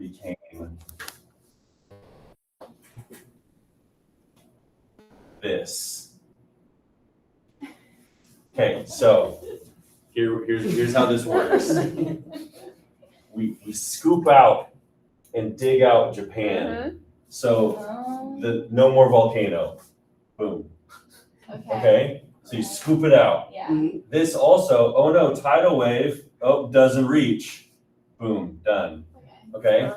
became this. Okay, so here's how this works. We scoop out and dig out Japan. So no more volcano. Boom. Okay. So you scoop it out. Yeah. This also, oh no, tidal wave. Oh, doesn't reach. Boom, done. Okay.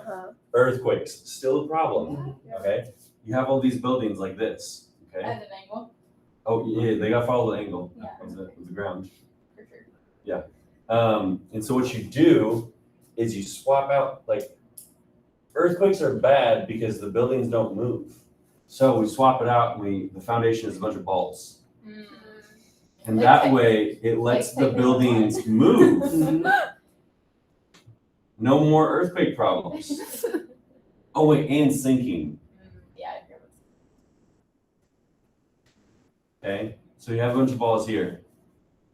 Earthquakes, still a problem. Okay. You have all these buildings like this. Okay. At an angle. Oh yeah, they gotta follow the angle Yeah. of the ground. For sure. Yeah. And so what you do is you swap out, like, earthquakes are bad because the buildings don't move. So we swap it out and the foundation is a bunch of bolts. And that way it lets the buildings move. No more earthquake problems. Oh wait, and sinking. Yeah. Okay, so you have a bunch of balls here,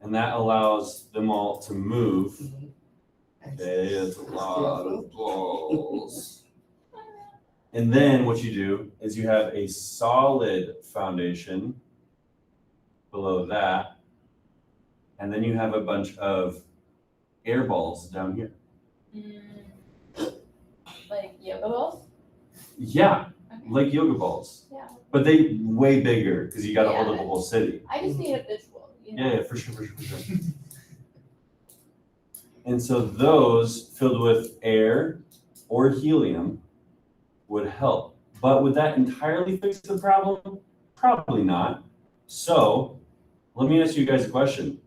and that allows them all to move. Okay, it's a lot of balls. And then what you do is you have a solid foundation below that, and then you have a bunch of air balls down here. Like yoga balls? Yeah, Okay. like yoga balls. Yeah. But they way bigger because you got to hold up the whole city. I just need a visual. You know? Yeah, for sure. And so those filled with air or helium would help. But would that entirely fix the problem? Probably not. So let me ask you guys a question.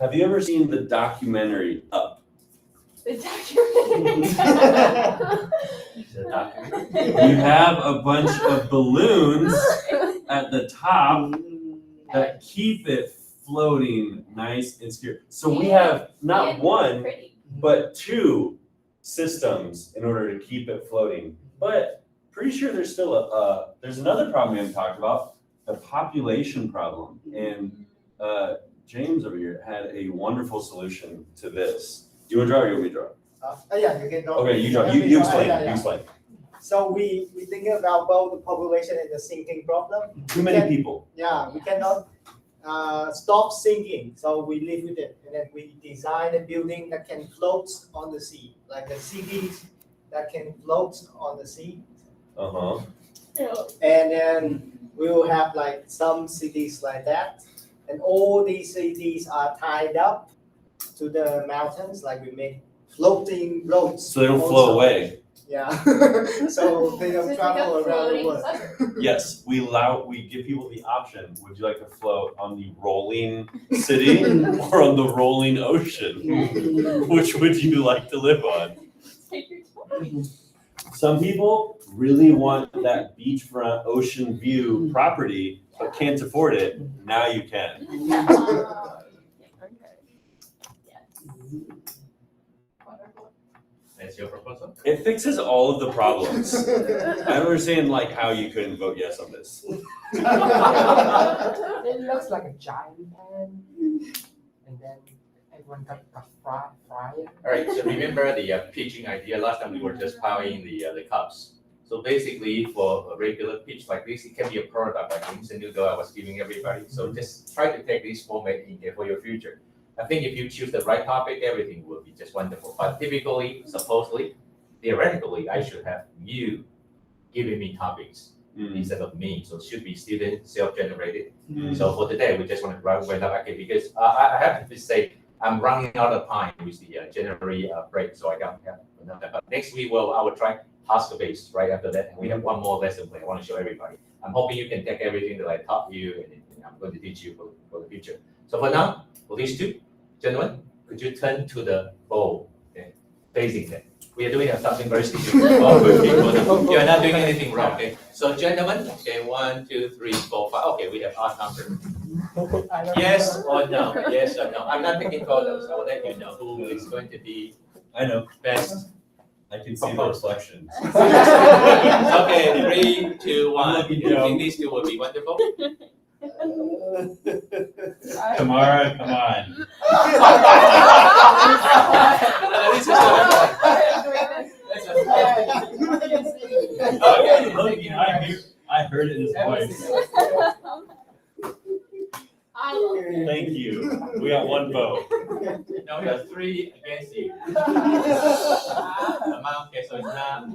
Have you ever seen the documentary Up? The documentary. You have a bunch of balloons at the top that keep it floating nice and secure. So we have not one, but two systems in order to keep it floating. But pretty sure there's still there's another problem we haven't talked about, the population problem. And James over here had a wonderful solution to this. You want to draw or you want me to draw? Yeah, you can draw. Okay, you draw. You explain. You explain. So we think about both the population and the sinking problem. Too many people. Yeah, we cannot stop sinking, so we live with it, and then we design a building that can float on the sea, like the cities that can float on the sea. And then we will have like some cities like that, and all these cities are tied up to the mountains, like we make floating roads. So they don't flow away. Yeah, so they don't travel around the world. Yes, we give people the option. Would you like to float on the rolling city or on the rolling ocean? Which would you like to live on? Take your time. Some people really want that beachfront ocean view property, but can't afford it. Now you can. That's your proposal? It fixes all of the problems. I don't understand like how you couldn't vote yes on this. It looks like a giant pan, and then everyone got fried. All right, so remember the pitching idea. Last time we were just piling the cups. So basically for a regular pitch like this, it can be a product like instant noodle I was giving everybody. So just try to take this format in there for your future. I think if you choose the right topic, everything will be just wonderful. But typically, supposedly, theoretically, I should have you giving me topics instead of me. So it should be student self-generated. So for today, we just want to run up again because I have to say I'm running out of time with the January break, so I don't have enough time. But next week, I will try task-based right after that. And we have one more lesson plan I want to show everybody. I'm hoping you can take everything that I taught you and I'm going to teach you for the future. So for now, for these two, gentlemen, could you turn to the bowl, okay, facing them? We are doing something very sticky. You are not doing anything wrong, okay? So gentlemen, okay, 1, 2, 3, 4, 5. Okay, we have odd number. Yes or no? Yes or no? I'm not taking photos. I will let you know who is going to be I know. best. I can see the reflections. Okay, 3, 2, 1. You think these two will be wonderful? Tamara, come on. This is I heard it in his voice. I love it. Thank you. We got one vote. Now we have 3 against you. Okay, so it's not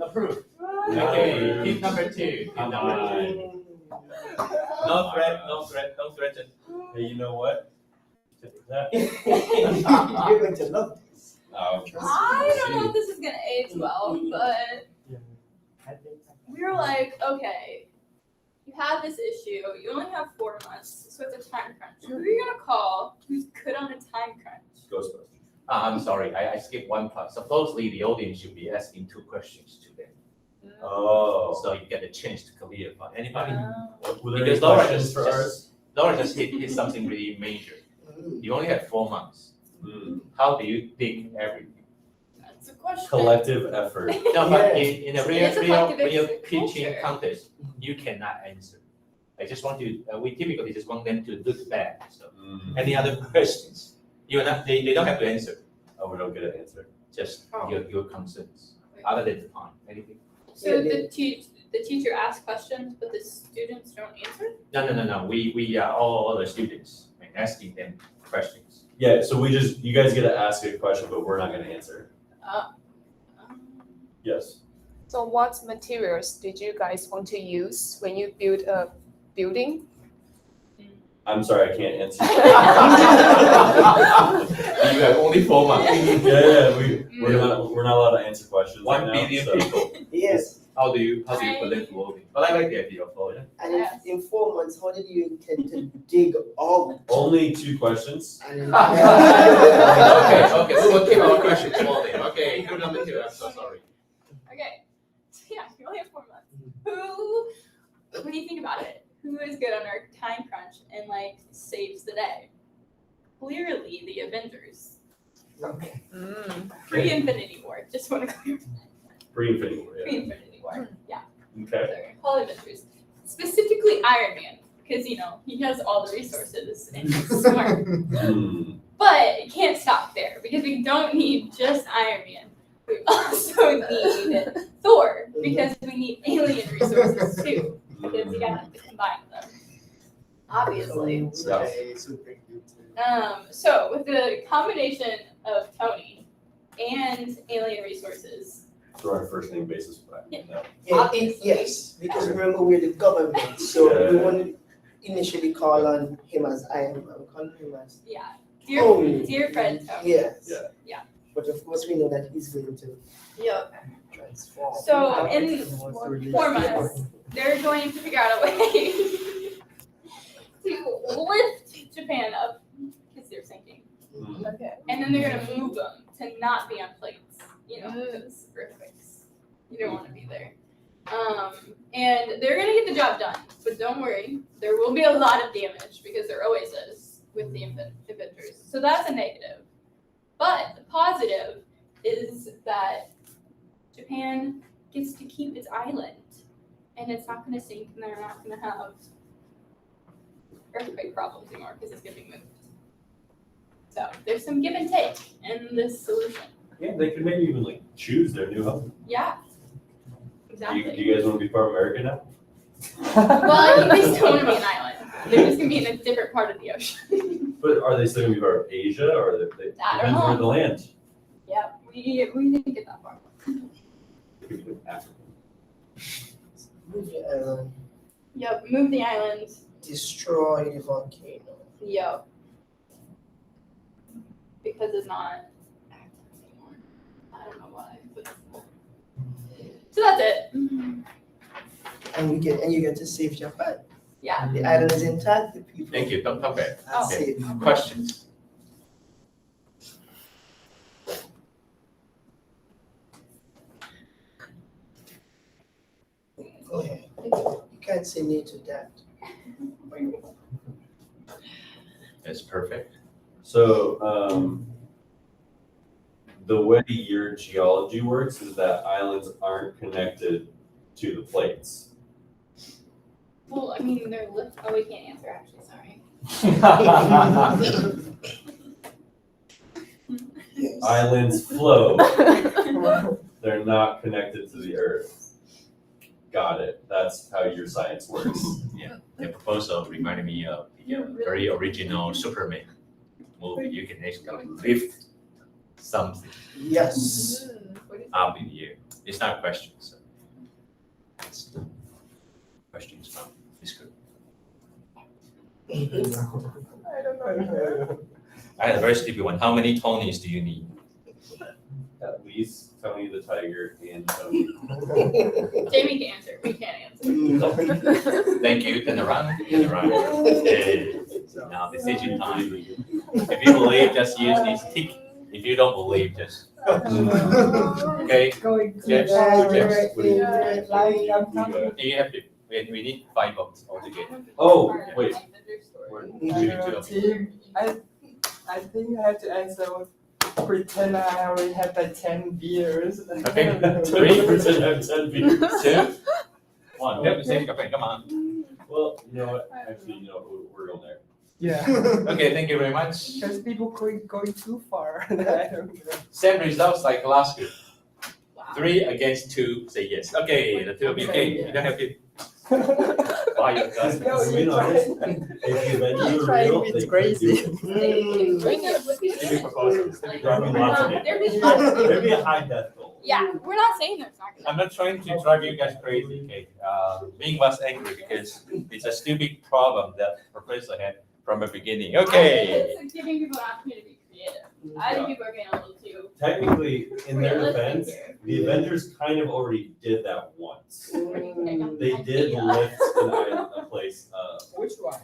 approved. Okay, team number 2. Team Come number 2. on. No threat, no threat, no threat. Hey, you know what? That, You're going to love this. I don't know if this is gonna age well, but we were like, okay, you have this issue, you only have 4 months, so it's a time crunch. Who are you gonna call who's good on a time crunch? Ghostbusters. I'm sorry, I skipped one part. Supposedly the audience should be asking 2 questions to them. Oh. So you get a chance to clarify. Anybody? Were there any Because Laura questions for ours? Laura just hit something really major. You only have 4 months. Hmm. How do you pick everything? That's a question. Collective effort. No, but in a It's a real collectivist pitching culture. contest, you cannot answer. I just want to. We typically just want them to look back. So, Hmm. any other questions? You're not. They don't have to answer. Oh, we don't get an answer. Just Oh. your concerns. Other than the time, anything. So the teacher asks questions, but the students don't answer? No. We are all the students asking them questions. Yeah, so you guys get to ask a question, but we're not gonna answer. Yes. So what materials did you guys want to use when you build a building? I'm sorry, I can't answer. You have only 4 months. Yeah, we're not allowed to answer questions right 1 now, billion so- people. Yes, How do you collect clothing? But I like the idea of clothing. and Yes. in 4 months, how did you intend to dig out? Only 2 questions. And Okay, we will keep our questions clothing. Okay, group number 2. I'm so sorry. Okay, so yeah, you only have 4 months. Who, when you think about it, who is good on our time crunch and like saves the day? Clearly the Avengers. Okay. Pre-Infinity War, just want to clarify. Pre-Infinity War, yeah. Pre-Infinity War, yeah. Okay. Sorry, all Avengers. Specifically Iron Man, because you know, he has all the resources and he's smart. Hmm. But it can't stop there because we don't need just Iron Man. We also need Thor because we need alien resources too. Because you gotta combine them. Obviously. Okay, super good. So with the combination of Tony and alien resources, So our first name basis for that. Yeah. No. Obviously. Yes, because remember we're the government, so we want to initially call on him as I am. I'm calling him as. yeah, Oh. dear friend Tony. Yes. Yeah. Yeah. But of course, we know that he's going to Yeah. transform. So in 4 months, they're going to figure out a way to lift Japan up because they're sinking. Hmm. Okay. And then they're gonna move them to not be on plates, you know, because earthquakes. You don't want to be there. And they're gonna get the job done, but don't worry, there will be a lot of damage because there always is with the Avengers. So that's a negative. But the positive is that Japan gets to keep its island, and it's not gonna sink, and they're not gonna have earthquake problems anymore because it's gonna be moved. So there's some give and take in this solution. Yeah, they could maybe even like choose their new home. Yeah. Do Exactly. you guys want to be part of America now? Well, I think they still want to be an island. They're just gonna be in a different part of the ocean. But are they still gonna be part of Asia or they I don't depends where know. the land? Yeah, we didn't get that far. It could be like Africa. Move the island, Yep, move the island. destroy the volcano. Yep. Because it's not active anymore. I don't know why, but so that's it. And you get to save Japan. Yeah. The island is intact, the people Thank you. Don't come back. are Oh. safe. Questions? Go ahead. You can't say no to that. That's perfect. So, the way your geology works is that islands aren't connected to the plates. Well, I mean, they're lift. Oh, we can't answer actually. Sorry. Yes. Islands float, they're not connected to the earth. got it. That's how your science works. Yeah, the proposal reminded me of the very original Superman movie. You can actually lift something Yes. up in the air. It's not a question, so. It's questions from this group. I don't know. I had a very stupid one. How many Tonys do you need? At least Tony the Tiger and Tony. Jamie can answer. We can't answer. Thank you. Turn around. Turn around. Hey, now decision time. If you believe, just use this tick. If you don't believe, just okay. Going to Yes, yes. What do You have to. We need 5 votes altogether. Oh, wait. Team, I think I have to answer. Pretend I already have like 10 beers. Okay. 3% have 10 beers. 2, 1. We have to say okay. Come on. Well, you know what? Actually, you know, we're going there. Yeah. Okay. Thank you very much. Because people going too far. I don't know. Same results like last group. 3 against 2 say yes. Okay, the 2 of you. Okay, you don't have to buy your guns. No, To be honest, if the Avengers are trying real, with they could crazy. do it. Give me proposals. There'd be lots of it. There'd be a high death goal. Yeah, we're not saying there's not gonna. I'm not trying to drive you guys crazy, okay? Being was angry because it's a stupid problem that Professor had from the beginning. Okay. It's giving people an opportunity to be creative. I think people are getting a little too. Technically, in their realistic defense, here. the Avengers kind of already did that once. Mm. They did lift a place. Which one?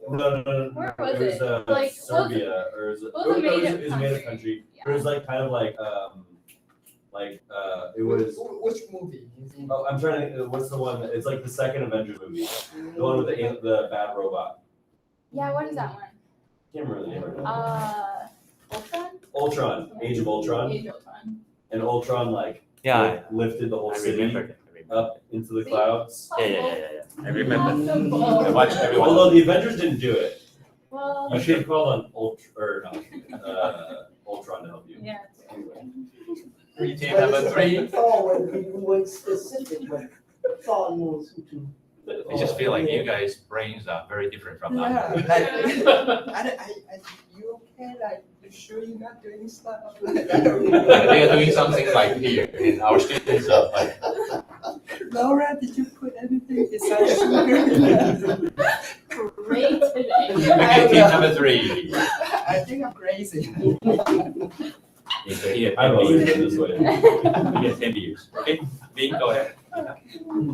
No. Where was It was it? Like, Serbia, or is it? was a native It was a native country. It was like kind of like it was. Which movie? Oh, I'm trying to. What's the one? It's like the second Avengers movie, the one with the bad robot. Yeah, what is that one? Can't remember the name of it. Ultron? Ultron, Age of Ultron, Age of Ultron. and Ultron like Yeah, lifted the whole I city remember. up into the clouds. Yeah. I remember. I Well, watched everyone. Although the Avengers didn't do it, well, you should have called on Ultron to help you. yeah. Anyway. Team number 3. Thor when we weren't specific, but Thor knows who to. I just feel like you guys' brains are very different from Yeah, ours. like, you okay? Like, you sure you're not doing stuff like that? Like they are doing something like here, and our students are like, Laura, did you put anything besides sugar? Great today. okay, team number 3. I think I'm crazy. Here, I 10 voted beers. this way. Here, 10 beers. Okay, Vin, go ahead.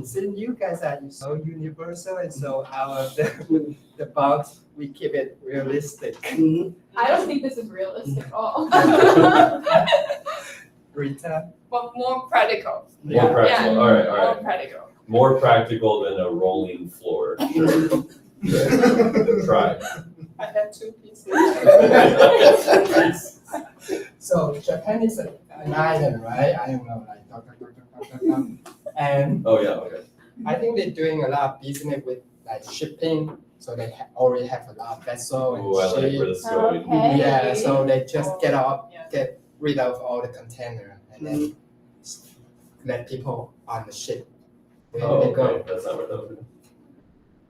Since you guys are so universal and so out of the box, we keep it realistic. I don't think this is realistic at all. Rita? But more practical. More practical. All right. More practical. More practical than a rolling floor. Sure. Try. I have 2 pieces. So Japan is an island, right? I don't know, like talk. And Oh yeah. Okay. I think they're doing a lot of business with like shipping, so they already have a lot of vessel and Ooh, I like where ship. this is going. Okay. Yeah, so they just get Yeah. rid of all the container and then let people on the ship. Where Oh, they go. okay. That's not what that was.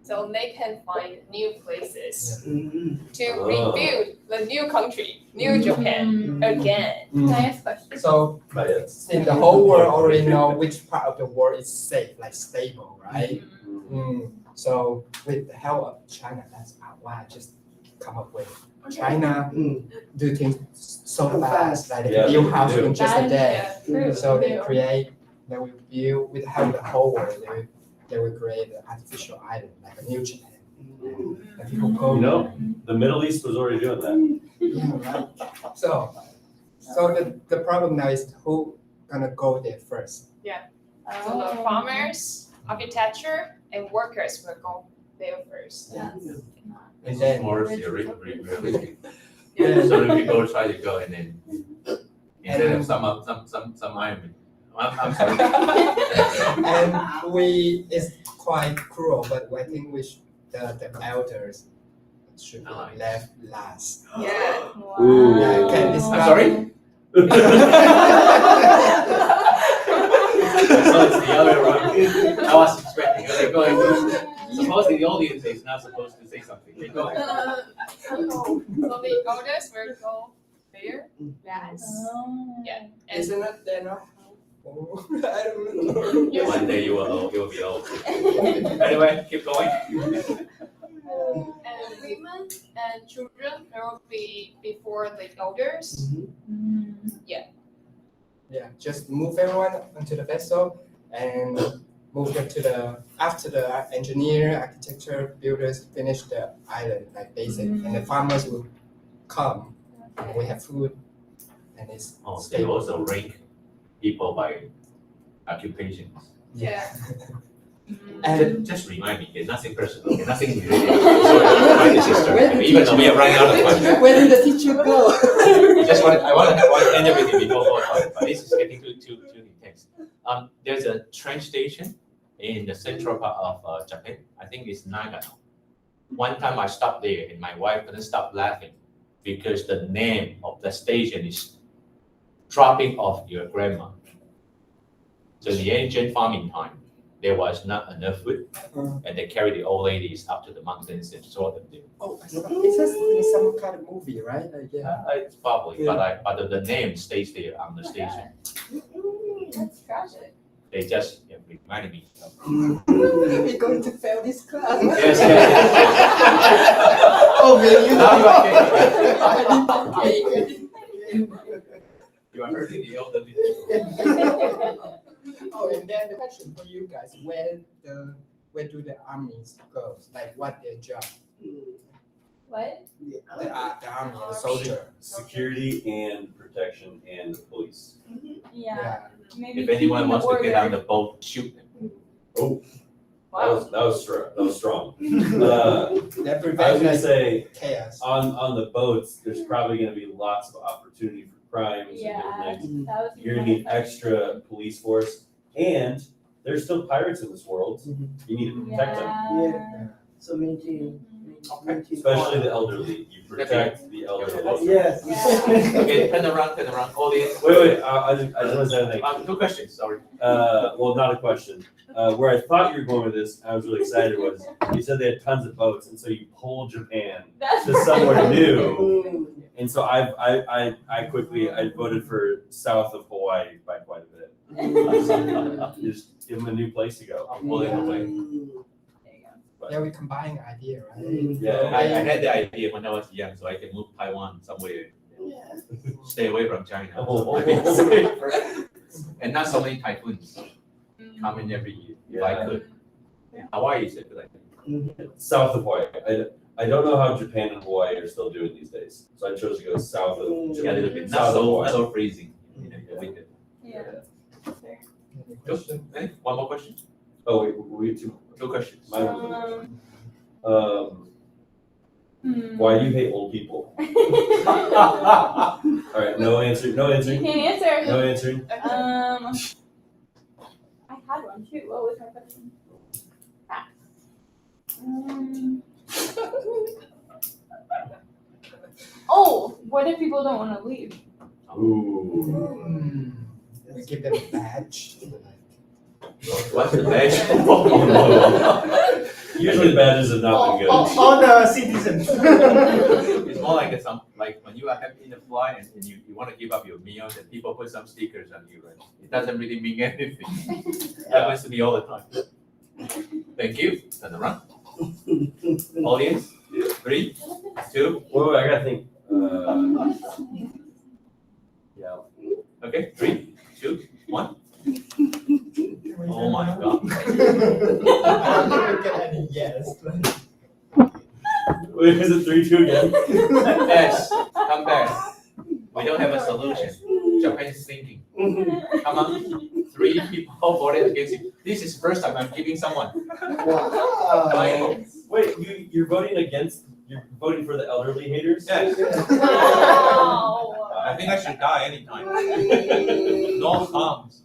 So they can find new places Mm-hmm. to Oh. rebuild the new country, new Japan again. Can I ask a question? So Not yet. since the whole world already know which part of the world is safe, like stable, right? So with the help of China, that's why I just come up with China do things so fast, like they Yeah, build they house do. in just a day. Yeah, true. So they true. create, they will build with the help of the whole world. They will create an artificial island, like a new Japan. And people go. You know, the Middle East was already doing that. Yeah, right. So the problem now is who gonna go there first? So the farmers, architecture, and workers will go there first. And then More theoretical. Yeah. So if people try to go and then instead of some Ironman. I'm sorry. and it's quite cruel, but I think the elders should be left last. Yeah. Yeah, can I'm discuss. sorry? boss expecting. Okay, go ahead. Supposedly the audience is not supposed to say something. Okay, go ahead. So the elders will go there last. Yeah. And Isn't it they're not? Oh, I don't know. One day you will be old. Anyway, keep going. and women and children will be before the elders. Yeah, just move everyone onto the vessel and move them to the after the engineer, architecture, builders finish the island like basic, and the farmers will come. And we have food, and it's Oh, they stable. also rank people by occupations. Yeah. And Just remind me, okay, nothing personal, okay, nothing related. Sorry, my sister. Okay, even though we are running out of time. where did the teacher go? I want to end everything before 4:00, but this is getting too intense. There's a train station in the central part of Japan. I think it's Nagano. One time I stopped there and my wife couldn't stop laughing because the name of the station is dropping off your grandma. So in the ancient farming time, there was not enough food, and they carried the old ladies up to the mountains and throw them there. Oh, it's just in some kind of movie, right? Like, yeah. It's probably, but the name stays there on the station. That's tragic. They just reminded me. We're going to fail this class. Yes. Oh, man, you You are hurting the elderly people. Oh, and then the question for you guys: where do the armies go? Like, what their job? What? The army, the soldier. Security and protection and the police. Yeah. Maybe If anyone keeping wants to get order. on the boat, shoot them. Oh, Wow. that was strong. That I was prevents gonna say chaos. on the boats, there's probably gonna be lots of opportunity for crimes and Yeah. different things. That was You're gonna need extra police force, and there's still pirates in this world. You need to protect them, Yeah. So maintain. especially the elderly. You protect the elderly. Yes. Yeah. Okay, turn around, audience. Wait, I just want to say anything. 2 questions, sorry. Well, not a question. Where I thought you were going with this, I was really excited, was you said they had tons of boats, and so you pulled Japan That's to somewhere new. And so I quickly voted for south of Hawaii by quite a bit. Just give them a new place to go. I'm pulling away. Yeah, we combine idea, right? Yeah. I had the idea when I was young, so I can move Taiwan somewhere, stay away from China. Oh. And not so many typhoons coming every year, if I Yeah. could. Hawaii is a good idea. South of Hawaii. I don't know how Japan and Hawaii are still doing these days, so I chose to go south of Yeah, a Japan. little bit, South of not Hawaii. so freezing. Okay, Yeah. Any question? one more question? Oh, we two. 2 questions. Why do you hate old people? All right, no answer. No You answering. can't answer. No answering. I had one. Shoot, what was my question? Oh, what if people don't want to leave? Ooh. We give them a badge. What's the badge? Usually badges have not been good. All the citizens. It's more like like when you are happy in the fly and you want to give up your meals and people put some stickers on you, right? It doesn't really mean anything. Happens to me all the time. Thank you. Turn around. Audience, 3, 2, Wait, I gotta think. Yeah. okay, 3, 2, 1. Oh my God. I don't get any yes. Wait, is it 3, 2 again? Yes, come back. We don't have a solution. Japan is thinking. Come on, 3 people voted against you. This is the first time I'm giving someone. Wow. Wait, you're voting against? You're voting for the elderly haters? Yes. Wow. I think I should die anytime. No harms.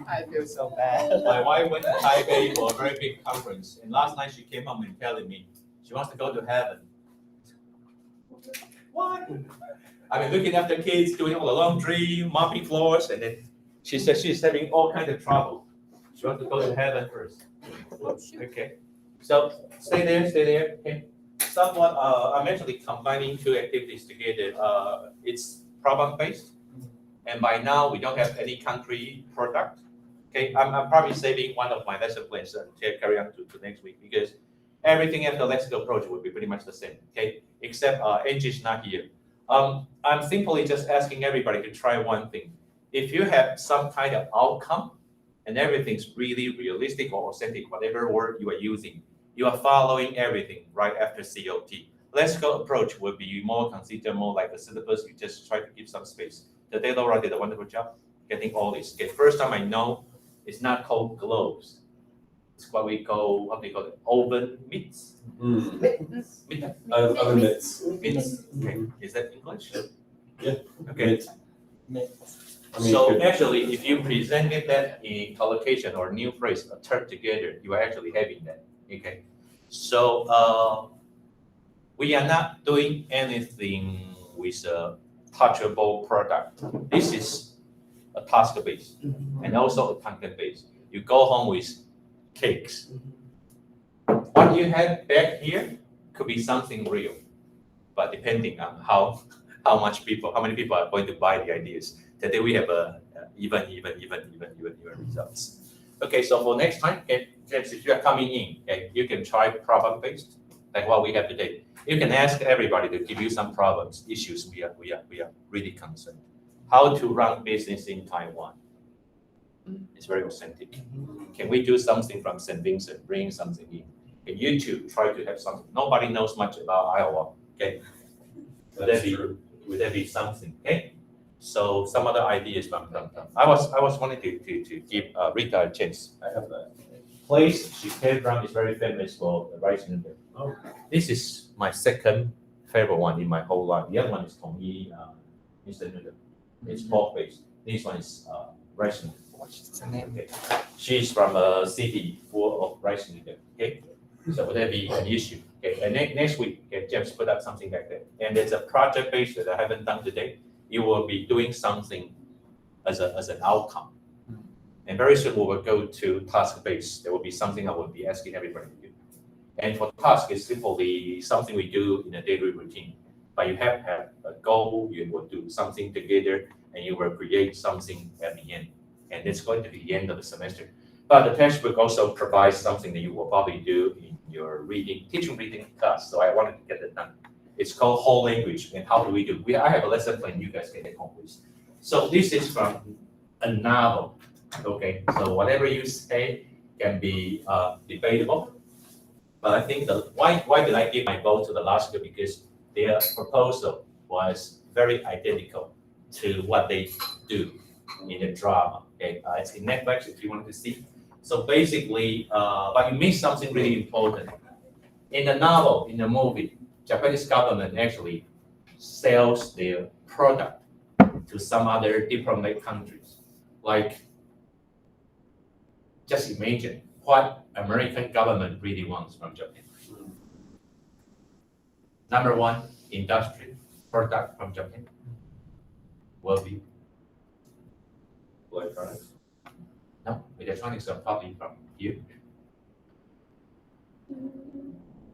I feel so bad. My wife went to Taipei for a very big conference, and last night she came home and telling me she wants to go to heaven. What? I've been looking after kids, doing all the laundry, mopping floors, and then she says she's having all kinds of trouble. You want to go to heaven first? Okay. So stay there. Okay. Somewhat, I'm actually combining two activities together. It's problem based, and by now we don't have any country product. Okay, I'm probably saving one of my lesson plans to carry on to next week because everything after lexical approach will be pretty much the same. Okay, except Angie's not here. I'm simply just asking everybody to try one thing. If you have some kind of outcome and everything's really realistic or authentic, whatever word you are using, you are following everything right after COT. Lexical approach will be more considered more like a syllabus. You just try to give some space. The Taylor did a wonderful job getting all this. Okay, first time I know it's not called globes. It's what we call oven mitts. Mitts. Oven mitts. Mitts. Okay, is that English? Yeah. Okay. I mean, So good. actually, if you presented that in collocation or new phrase, a term together, you are actually having that. Okay. So we are not doing anything with a touchable product. This is a task based and also a content based. You go home with cakes. What you have back here could be something real, but depending on how many people are going to buy the ideas. Today we have even results. Okay, so for next time, okay, James, if you are coming in, okay, you can try problem based, like what we have today. You can ask everybody to give you some problems, issues we are really concerned. How to run business in Taiwan. It's very authentic. Can we do something from St. Vincent, bring something in? Can you two try to have something? Nobody knows much about Iowa, okay? That's true. Would there be something, okay? So some other ideas from. I was wanting to give Rita a chance. I have that. Place she came from is very famous for the rice noodle. Oh. This is my second favorite one in my whole life. The other one is Tongyi instant noodle. It's pork based. This one is rice noodle. What's the name? Okay. She's from a city full of rice noodle. Okay. So would that be an issue? Okay. And next week, okay, James put up something like that. And it's a project based that I haven't done today. You will be doing something as an outcome. And very soon we will go to task based. There will be something I will be asking everybody to do. And for task, it's simply something we do in a daily routine. But you have a goal, you will do something together, and you will create something at the end. And it's going to be the end of the semester. But the textbook also provides something that you will probably do in your teaching reading class. So I wanted to get that done. It's called whole language. And how do we do? I have a lesson plan you guys can take home with. So this is from a novel. Okay, so whatever you say can be debatable. But I think why did I give my vote to the last year? Because their proposal was very identical to what they do in the drama. Okay, it's in Netflix if you want to see. So basically, but you missed something really important. In the novel, in the movie, Japanese government actually sells their product to some other diplomatic countries. Like, just imagine what American government really wants from Japan. Number one, industry product from Japan will be Electronics. no, electronics are probably from here.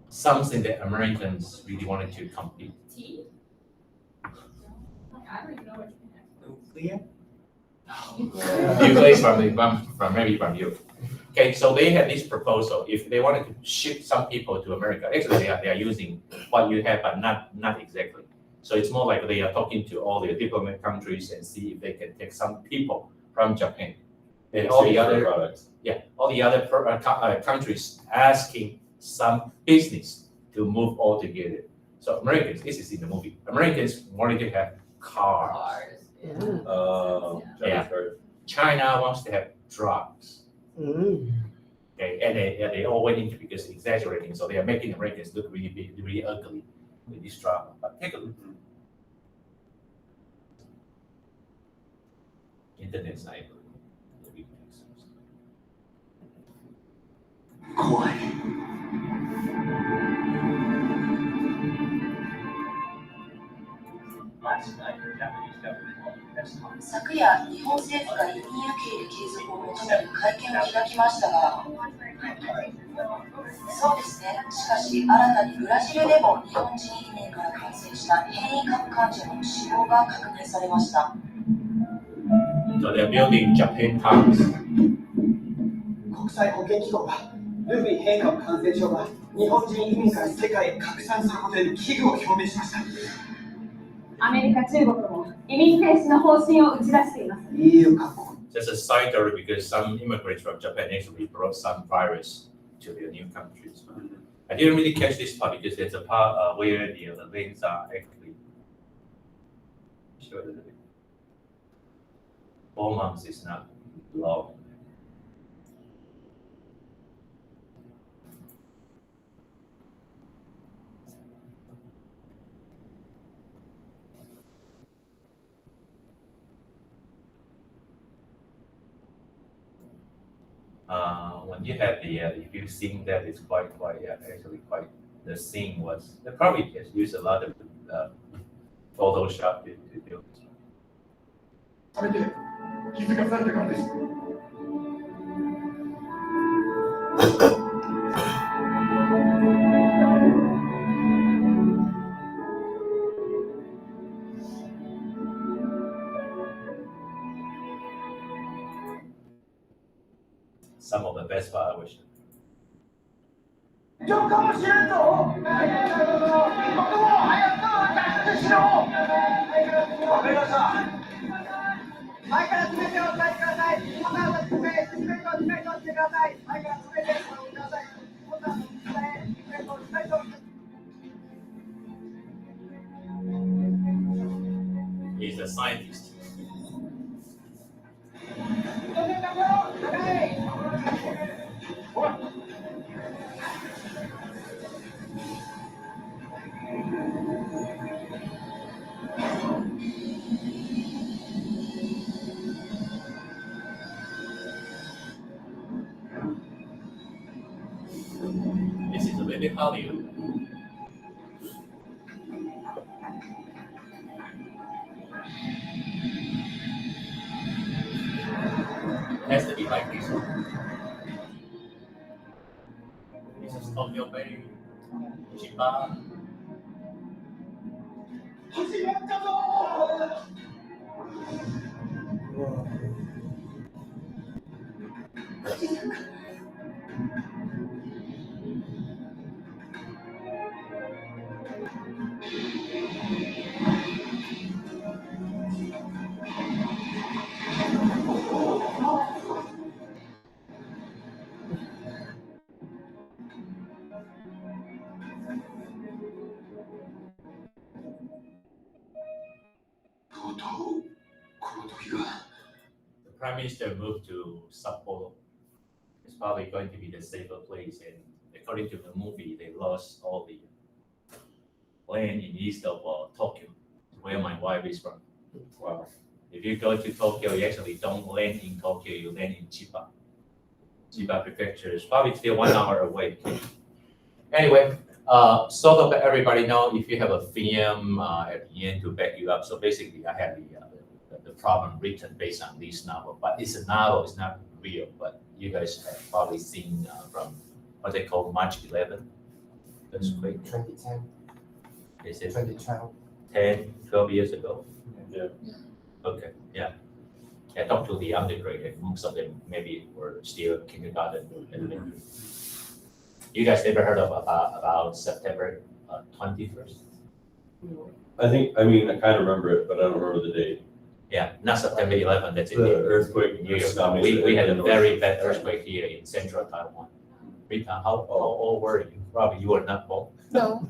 Something that Americans really wanted to compete. Tea? I don't even know what you Nuclear? You guys from maybe from you. Okay, so they had this proposal. If they wanted to ship some people to America, actually they are using what you have, but not exactly. So it's more like they are talking to all the diplomatic countries and see if they can take some people from Japan. And all the other products. all the other countries asking some business to move all together. So Americans, this is in the movie. Americans wanted to have cars. Cars. Yeah. China wants to have drugs. Mm. Okay, and they all went into because exaggerating, so they are making Americans look really big, really ugly with this drama. But take a look. Internet site. Last night, the Japanese government held a press conference 昨夜、日本政府が移民受け入れ継続を求める会見を開きましたが、そうですね。しかし、新たにブラジルでも日本人移民から感染した変異株患者の死亡が確認されました。So they're building Japan towns. 国際保健機構はルビー変異株感染症が日本人移民から世界へ拡散することへの危惧を表明しました。アメリカ、中国も移民停止の方針を打ち出しています。EU 各国。 Just a side story because some immigrants from Japan actually brought some virus to their new countries. I didn't really catch this part because there's a part where the veins are actually. Sure, 4 months is not long. When you have the, if you sing that, it's quite, actually quite, the scene was, they probably just use a lot of Photoshop to do this. 食べて気づかされたからです。Some of the best part, I wish. ジョかもしれんぞ。僕も早く脱出しろ。わかりました。前から全てを伝えてください。今から全てを伝えてください。前から全てを伝えてください。今から全てを伝えてください。He's a scientist. This is a little Hollywood. Has to be like this. This is Tokyo Bay, Chiba. 始まったぞ。とうとうこの時が。The Prime Minister moved to Sapporo. It's probably going to be the safer place. And according to the movie, they lost all the land in east of Tokyo, where my wife is from. Wow. If you go to Tokyo, you actually don't land in Tokyo, you land in Chiba. Chiba Prefecture is probably still 1 hour away. Anyway, sort of everybody know if you have a film at the end to back you up. So basically, I have the problem written based on this novel, but it's a novel, it's not real. But you guys have probably seen from what they call March 11. That's great. 2010, Is it 2012. 10, 12 years ago? Yeah. Okay, yeah. I talked to the undergraduate, most of them maybe were still kindergarten. You guys ever heard of about September 21st? I mean, I kind of remember it, but I don't remember the date. Yeah, not September 11th, that's in The New earthquake. in New York. tsunami We had a in very bad earthquake here in central Taiwan. Rita, how old were you? Probably you were not born. No.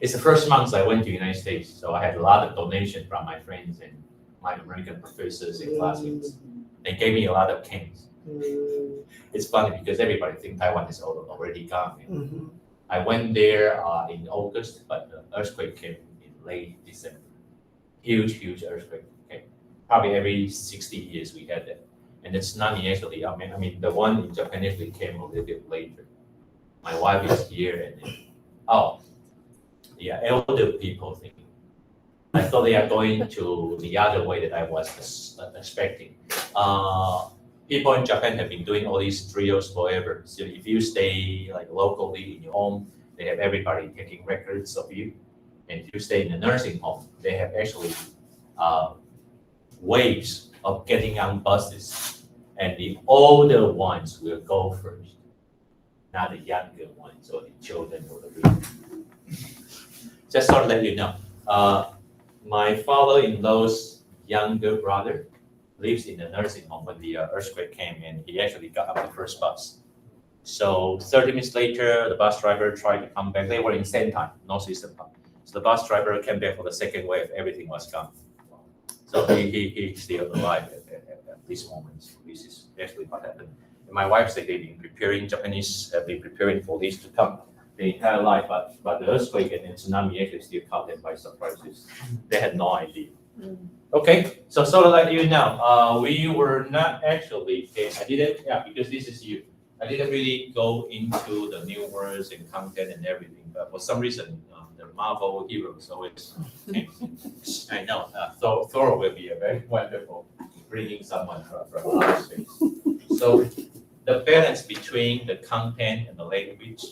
It's the first month I went to the United States, so I had a lot of donations from my friends and my American professors and classmates. They gave me a lot of cans. It's funny because everybody thinks Taiwan is already gone. I went there in August, but the earthquake came in late December. Huge earthquake. Okay. Probably every 60 years we had that. And the tsunami actually, I mean, the one in Japan actually came a little bit later. My wife is here and then, elder people think. I thought they are going to the other way that I was expecting. People in Japan have been doing all these drills forever. So if you stay like locally in your home, they have everybody taking records of you. And if you stay in a nursing home, they have actually ways of getting on buses. And the older ones will go first, not the younger ones or the children or the people. Just sort of let you know. My father-in-law's younger brother lives in a nursing home when the earthquake came, and he actually got up the first bus. So 30 minutes later, the bus driver tried to come back. They were in same time, no system. So the bus driver came back for the second wave. Everything was gone. So he's still alive at this moment. So this is actually what happened. And my wife said they've been preparing, Japanese have been preparing for this to come the entire life, but the earthquake and the tsunami actually still caught them by surprises. They had no idea. Okay, so sort of let you know, we were not actually, I didn't, because this is you. I didn't really go into the new words and content and everything, but for some reason, the Marvel heroes always, I know, Thor will be a very wonderful bringing someone from outer space. So the balance between the content and the language,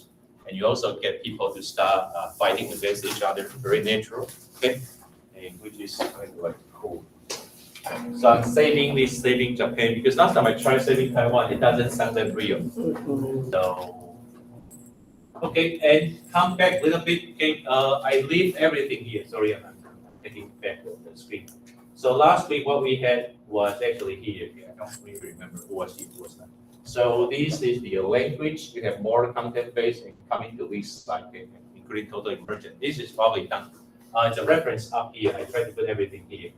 and you also get people to start fighting against each other, very natural, okay? And which is kind of like cool. So I'm saving Japan, because last time I tried saving Taiwan, it doesn't sound that real. So, okay, and come back a little bit. Okay, I leave everything here. Sorry, I'm taking back the screen. So last week what we had was actually here. Okay, I don't really remember who was that. So this is the language. You have more content base and coming to this side, okay, including total emergent. This is probably done. It's a reference up here. I try to put everything here.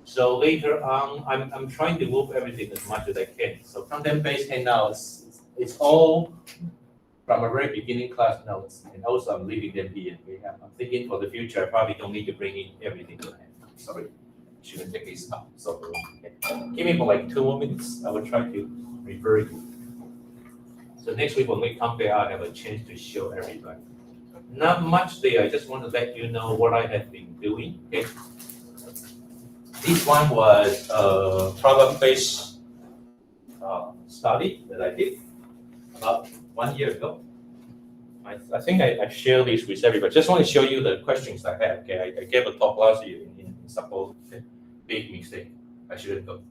So later on, I'm trying to move everything as much as I can. So content-based handouts, it's all from a very beginning class notes, and also I'm leaving them here. I'm thinking for the future, I probably don't need to bring in everything to hand. Sorry, shouldn't take this up. So give me for like 2 more minutes. I will try to refer you. So next week when we come back, I'll have a chance to show everybody. Not much there. I just want to let you know what I have been doing. Okay. This one was a problem-based study that I did about 1 year ago. I think I shared this with everybody. Just want to show you the questions I had. Okay, I gave a talk last year in Sapporo. Okay? Big mistake. I shouldn't go.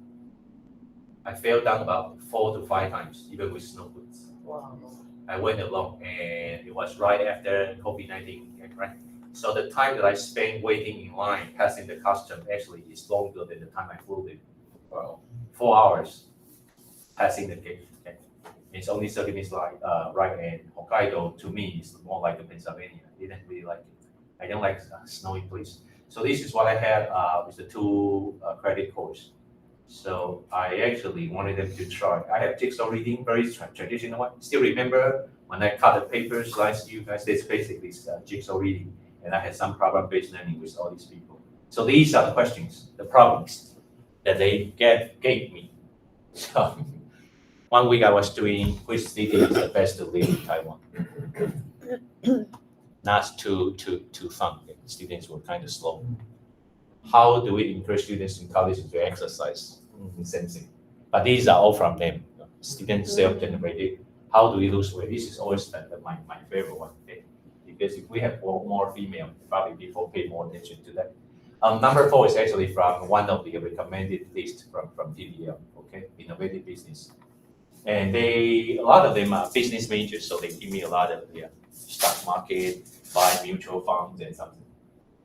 I fell down about 4 to 5 times, even with snow boots. Wow. I went alone, and it was right after COVID-19, right? So the time that I spent waiting in line, passing the custom, actually is longer than the time I flew in. Well, 4 hours passing the gate. Okay? It's only 30 minutes right, and Hokkaido to me is more like a Pennsylvania. I didn't really like it. I don't like snowy place. So this is what I had with the 2 credit course. So I actually wanted them to try. I have jigsaw reading, very traditional one. Still remember when I cut the papers last you guys, it's basically jigsaw reading. And I had some problem-based learning with all these people. So these are the questions, the problems that they gave me. So 1 week I was doing which city is the best to live in Taiwan. Not too fun. Students were kind of slow. How do we encourage students in college to exercise? Same thing. But these are all from them. Students self-generated. How do we lose weight? This is always my favorite one. Okay? Because if we have more female, probably people pay more attention to that. Number 4 is actually from one of the recommended lists from PmBL, okay, innovative business. And a lot of them are business majors, so they give me a lot of stock market, buy mutual funds and something.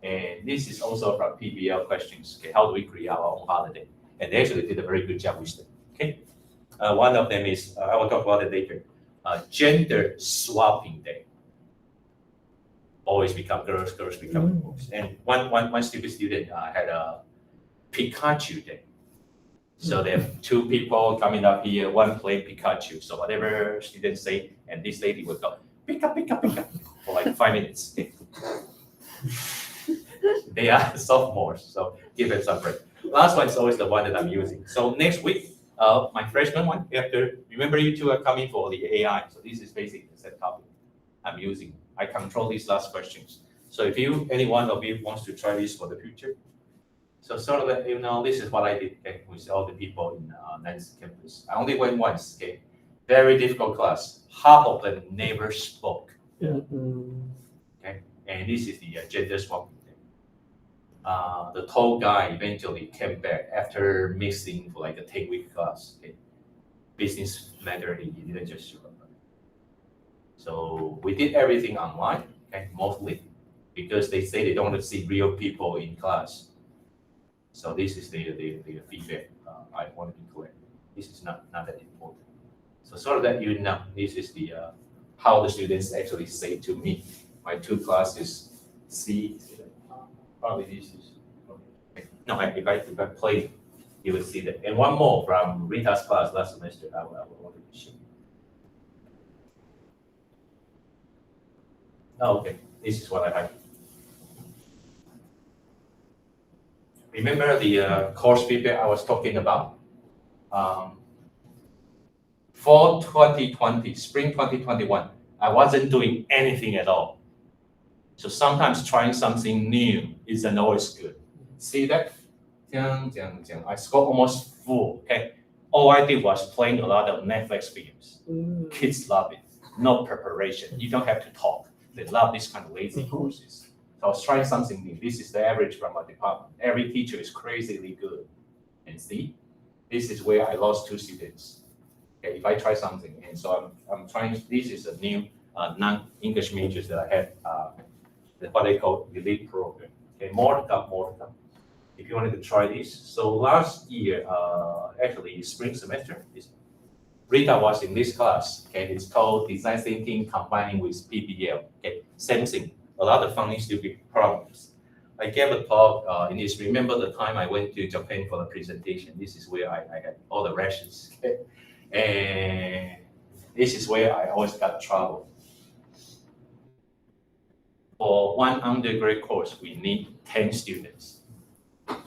And this is also from PmBL questions. Okay, how do we create our own holiday? And they actually did a very good job with them. Okay, one of them is I will talk about it later. Gender swapping day. Boys become girls, girls become boys. And one stupid student had a Pikachu day. So they have 2 people coming up here, one playing Pikachu. So whatever students say, and this lady will go Pika Pika Pika for like 5 minutes. They are sophomores, so give them some break. Last one is always the one that I'm using. So next week, my freshman one, remember you 2 are coming for the AI. So this is basically the same topic I'm using. I control these last questions. So if any one of you wants to try this for the future, So sort of that, this is what I did, okay, with all the people in Nancy campus. I only went once, okay. Very difficult class. Half of them never spoke. Okay, and this is the gender swapping thing. The tall guy eventually came back after missing for like a 10-week class. Okay, business matter, he didn't just show up. So we did everything online, okay, mostly, because they say they don't want to see real people in class. So this is the feedback I want to be clear. This is not that important. So sort of that this is the how the students actually say to me. My 2 classes, C, probably this is, okay. No, if I play, you will see that. And one more from Rita's class last semester, I will want to show. Oh, okay, this is what I have. Remember the course feedback I was talking about? Fall 2020, spring 2021, I wasn't doing anything at all. So sometimes trying something new isn't always good. See that? I scored almost full, okay? All I did was playing a lot of Netflix films. Kids love it, no preparation. You don't have to talk. They love this kind of lazy courses. So I was trying something new. This is the average from our department. Every teacher is crazily good. And see, this is where I lost 2 students. Okay, if I try something, and so I'm trying. This is a new non-English majors that I had. What they call elite program. Okay, more to come. If you wanted to try this, so last year, actually spring semester, Rita was in this class. Okay, it's called design thinking combining with PBL. Okay, same thing. A lot of funny, stupid problems. I gave a talk in this. Remember the time I went to Japan for the presentation? This is where I had all the rashes. Okay? And this is where I always got trouble. For one undergrad course, we need 10 students.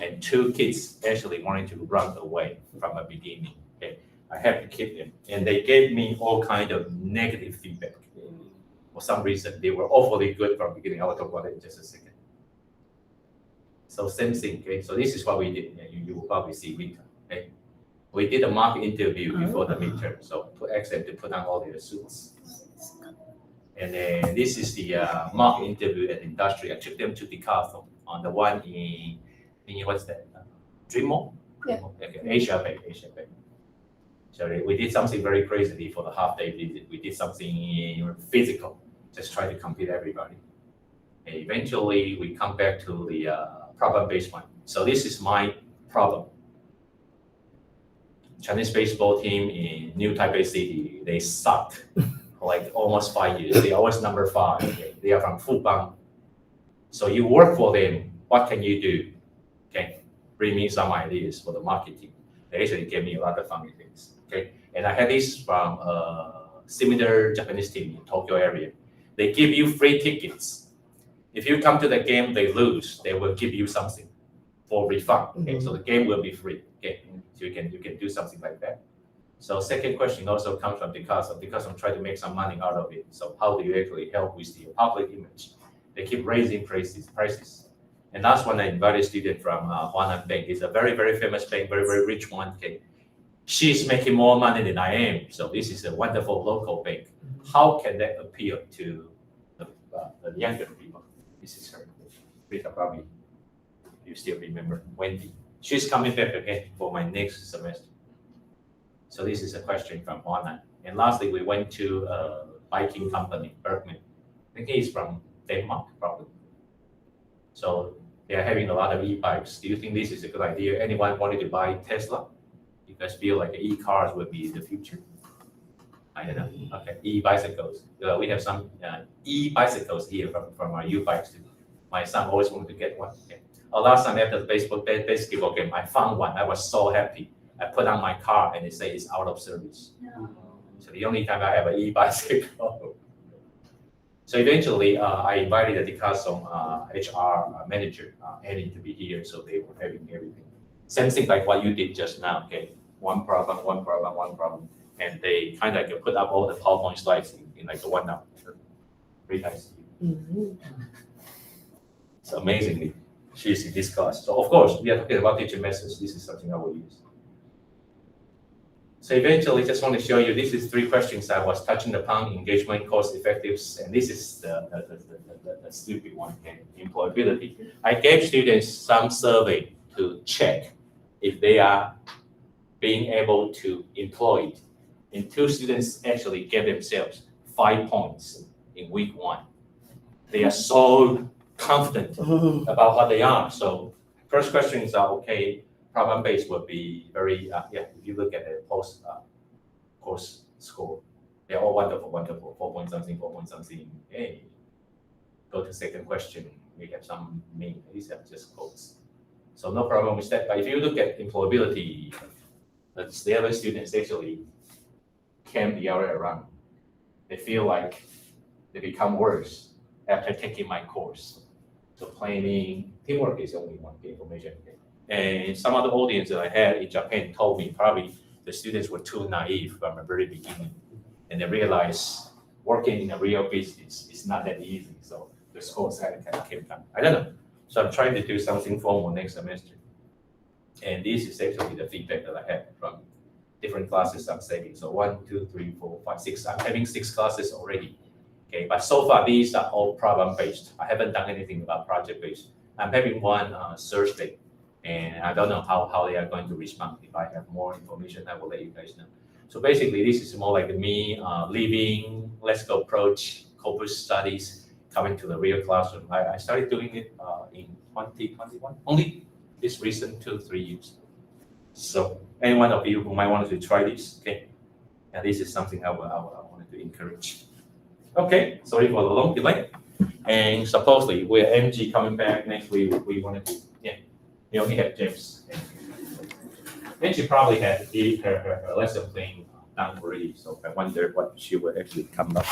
And 2 kids actually wanted to run away from the beginning. Okay? I had to keep them. And they gave me all kind of negative feedback. For some reason, they were awfully good from the beginning. I will talk about it in just a second. So same thing, okay? So this is what we did. You will probably see Rita, okay? We did a mock interview before the midterm. So to ask them to put on all their suits. And then this is the mock interview at industry. I took them to Decathlon on the one in what's that? Dream Mall? Yeah. Okay, Asia Bay. So we did something very crazy for the half-day visit. We did something physical, just try to compete everybody. And eventually, we come back to the problem-based one. So this is my problem. Chinese baseball team in New Taipei City, they sucked for like almost 5 years. They always number 5. Okay? They are from Fubang. So you work for them, what can you do? Okay, bring me some ideas for the marketing. They actually gave me a lot of funny things. Okay, and I had this from a similar Japanese team in Tokyo area. They give you free tickets. If you come to the game, they lose, they will give you something for refund. Okay, so the game will be free. Okay, so you can do something like that. So second question also comes from because I'm trying to make some money out of it. So how do you actually help with the public image? They keep raising prices. And last one, I invited a student from Huanan Bank. It's a very, very famous bank, very, very rich one. Okay. She's making more money than I am. So this is a wonderful local bank. How can that appeal to the younger people? This is her. Rita, probably you still remember Wendy. She's coming back again for my next semester. So this is a question from Huanan. And lastly, we went to a biking company, Bergman. I think he's from Denmark, probably. So they are having a lot of e-bikes. Do you think this is a good idea? Anyone wanted to buy Tesla? You guys feel like e-cars would be the future? I don't know. Okay, e-bicycles. We have some e-bicycles here from our U-bikes too. My son always wanted to get one. Okay. Last time after the basketball game, I found one. I was so happy. I put on my car and it says it's out of service. No. So the only time I have an e-bicycle. So eventually, I invited the Decathlon HR manager, Annie, to be here. So they were having everything. Same thing like what you did just now. Okay, one problem, and they kind of put up all the PowerPoint slides in like the 1 hour. Very nice. So amazingly, she's in this class. So of course, we are talking about teaching methods. This is something I will use. So eventually, just want to show you, this is 3 questions I was touching upon: engagement, cost effectiveness, and this is the stupid one, okay, employability. I gave students some survey to check if they are being able to employ it. And 2 students actually gave themselves 5 points in week 1. They are so confident about what they are. So first questions are okay. Problem-based would be very, if you look at the course score, they're all wonderful, 4 point something, 4 point something. Hey, go to second question, we have some mean, these are just quotes. So no problem with that. But if you look at employability, the other students actually came the other way around. They feel like they become worse after taking my course. So planning, teamwork is only one information. And some other audience that I had in Japan told me probably the students were too naive from the very beginning. And they realized working in a real business is not that easy. So the scores kind of came down. I don't know. So I'm trying to do something formal next semester. And this is actually the feedback that I had from different classes I'm saving. So 1, 2, 3, 4, 5, 6. I'm having 6 classes already. Okay, but so far these are all problem-based. I haven't done anything about project-based. I'm having one Thursday, and I don't know how they are going to respond. If I have more information, I will let you guys know. So basically, this is more like me leaving Let's Go approach, corpus studies, coming to the real classroom. I started doing it in 2021, only this recent 2-3 years. So any one of you who might want to try this, okay? And this is something I wanted to encourage. Okay, sorry for the long delay. And supposedly we're MG coming back next week. We wanted to, we only have James. And she probably had her lesson plan done already. So I wonder what she will actually come up.